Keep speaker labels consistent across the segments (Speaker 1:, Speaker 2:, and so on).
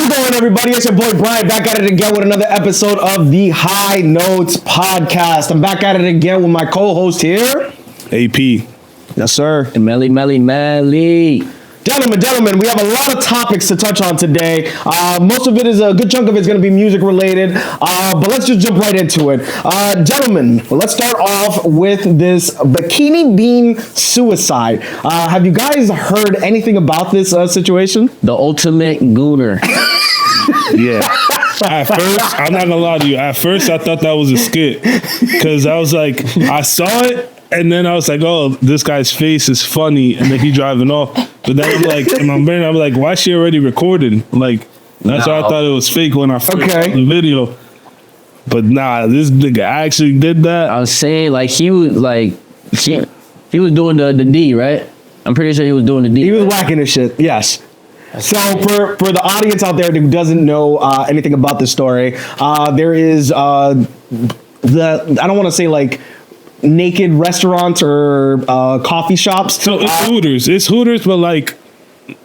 Speaker 1: What's going on, everybody? It's your boy Brian back at it again with another episode of the High Notes Podcast. I'm back at it again with my co-host here,
Speaker 2: AP.
Speaker 1: Yes, sir.
Speaker 3: And Melly.
Speaker 1: Gentlemen, we have a lot of topics to touch on today. Most of it is a good chunk of it's going to be music related, but let's just jump right into it. Gentlemen, let's start off with this Bikini Bean suicide. Have you guys heard anything about this situation?
Speaker 3: The ultimate Gooner.
Speaker 2: Yeah. At first, I'm not gonna lie to you. At first, I thought that was a skit because I was like, I saw it, and then I was like, oh, this guy's face is funny, and then he driving off. But then I'm like, in my brain, I'm like, why is she already recording? Like, that's why I thought it was fake when I first saw the video. But nah, this nigga actually did that.
Speaker 3: I was saying, like, he was doing the D, right? I'm pretty sure he was doing the D.
Speaker 1: He was whacking his shit, yes. So for the audience out there who doesn't know anything about this story, there is I don't want to say like naked restaurants or coffee shops.
Speaker 2: So it's Hooters. It's Hooters, but like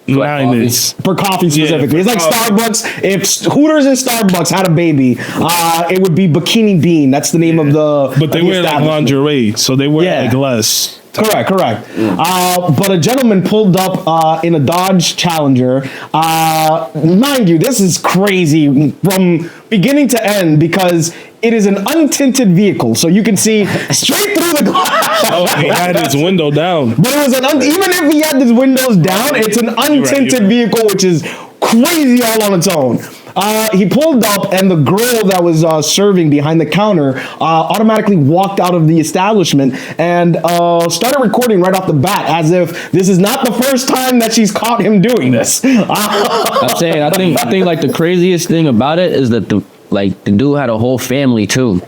Speaker 1: for coffee specifically.
Speaker 2: Yeah,
Speaker 1: it's like Starbucks. If Hooters and Starbucks had a baby, it would be Bikini Bean. That's the name of the.
Speaker 2: But they wear like lingerie, so they wear like less.
Speaker 1: Correct. But a gentleman pulled up in a Dodge Challenger. Mind you, this is crazy from beginning to end because it is an untinted vehicle, so you can see straight through the glass.
Speaker 2: Oh, he had his window down.
Speaker 1: But it was even if he had his windows down, it's an untinted vehicle, which is crazy all on its own. He pulled up, and the girl that was serving behind the counter automatically walked out of the establishment and started recording right off the bat, as if this is not the first time that she's caught him doing this.
Speaker 3: I'm saying, I think like the craziest thing about it is that the dude had a whole family too.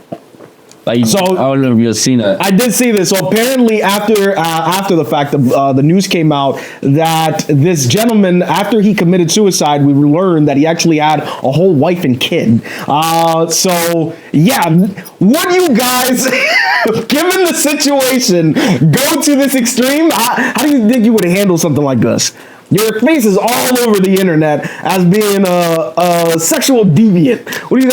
Speaker 3: Like, so I don't know if you've seen that.
Speaker 1: I did see this. So apparently, after the fact, the news came out that this gentleman, after he committed suicide, we learned that he actually had a whole wife and kid. So yeah, would you guys, given the situation, go to this extreme? How do you think you would handle something like this? Your face is all over the internet as being a sexual deviant. What do you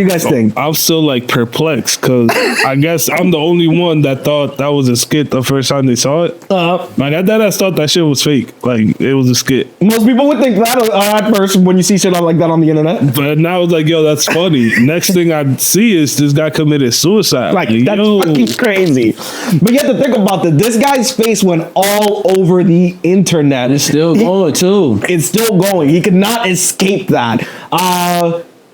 Speaker 1: guys think?
Speaker 2: I'm still like perplexed because I guess I'm the only one that thought that was a skit the first time they saw it. Like I thought that shit was fake. Like it was a skit.
Speaker 1: Most people would think that at first when you see shit like that on the internet.
Speaker 2: But now it's like, yo, that's funny. Next thing I see is this guy committed suicide.
Speaker 1: Like that's fucking crazy. But you have to think about this. This guy's face went all over the internet.
Speaker 3: It's still going too.
Speaker 1: It's still going. He could not escape that.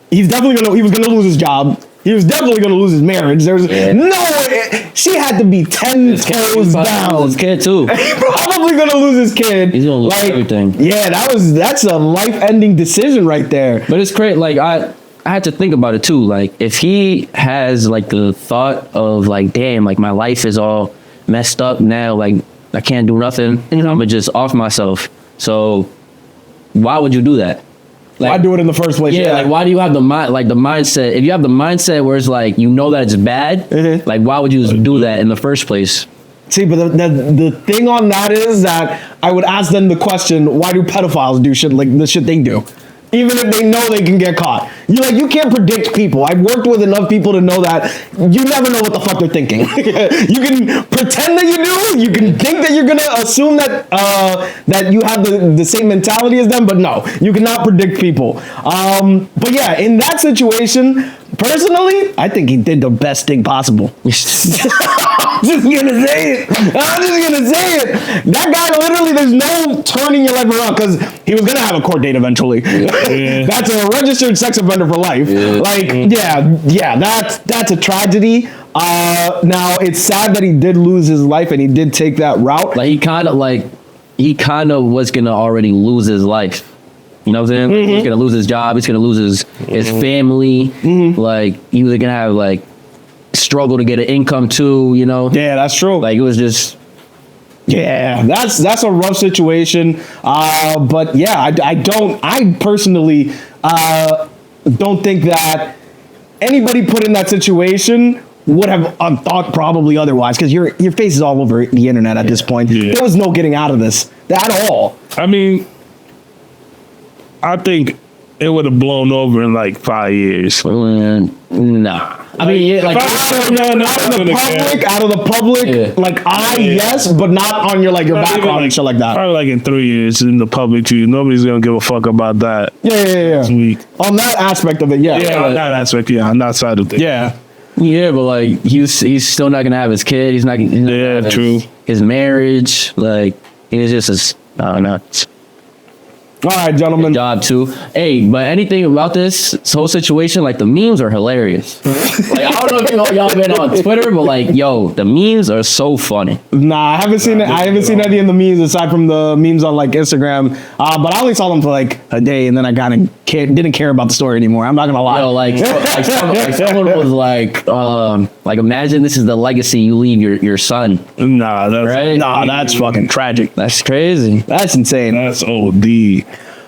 Speaker 1: He was gonna lose his job. He was definitely gonna lose his marriage. There's no way. She had to be 10 toes down.
Speaker 3: His kid too.
Speaker 1: He's probably gonna lose his kid.
Speaker 3: He's gonna lose everything.
Speaker 1: Yeah, that's a life-ending decision right there.
Speaker 3: But it's crazy. Like I had to think about it too. Like if he has like the thought of like, damn, like my life is all messed up now. Like I can't do nothing. I'm gonna just off myself. So why would you do that?
Speaker 1: Like, why do it in the first place?
Speaker 3: Yeah, like why do you have the mindset? If you have the mindset where it's like you know that it's bad, like why would you do that in the first place?
Speaker 1: See, but the thing on that is that I would ask them the question: why do pedophiles do shit like the shit they do? Even if they know they can get caught. You can't predict people. I've worked with enough people to know that you never know what the fuck they're thinking. You can pretend that you do. You can think that you're going to assume that that you have the same mentality as them, but no, you cannot predict people. But yeah, in that situation, personally, I think he did the best thing possible. I'm just gonna say it. That guy literally, there's no turning your life around because he was gonna have a court date eventually. Yeah. That's a registered sex offender for life. Yeah. That's a tragedy. Now it's sad that he did lose his life and he did take that route.
Speaker 3: Like he kind of was gonna already lose his life. You know what I'm saying? He's gonna lose his job. He's gonna lose his family. Like he was gonna have like struggle to get an income too. You know?
Speaker 1: Yeah, that's true.
Speaker 3: Like it was just.
Speaker 1: Yeah, that's a rough situation. But yeah, I personally don't think that anybody put in that situation would have thought probably otherwise, because your face is all over the internet at this point. Yeah. There was no getting out of this at all.
Speaker 2: I mean, I think it would have blown over in like 5 years.
Speaker 3: Nah. I mean, yeah, like
Speaker 1: Out of the public,
Speaker 3: Yeah.
Speaker 1: like yes, but not on your like your background and shit like that.
Speaker 2: Probably like in 3 years in the public view. Nobody's gonna give a fuck about that.
Speaker 1: Yeah.
Speaker 2: This week.
Speaker 1: On that aspect of it, yeah.
Speaker 2: Yeah, on that aspect, yeah, on that side of things.
Speaker 1: Yeah.
Speaker 3: Yeah, but like he's still not gonna have his kid. He's not gonna have
Speaker 2: true.
Speaker 3: His marriage, like he's just I don't know.
Speaker 1: All right, gentlemen.
Speaker 3: Job too. Hey, but anything about this whole situation, like the memes are hilarious. Like I don't know if y'all been on Twitter, but like yo, the memes are so funny.
Speaker 1: Nah, I haven't seen it. I haven't seen any of the memes aside from the memes on like Instagram. But I only saw them for like a day, and then I didn't care about the story anymore. I'm not gonna lie.
Speaker 3: Yo, like someone was like imagine this is the legacy you leave your son.
Speaker 2: Nah, that's
Speaker 3: Right?
Speaker 1: Nah, that's fucking tragic.
Speaker 3: That's crazy.
Speaker 1: That's insane.
Speaker 2: That's OD.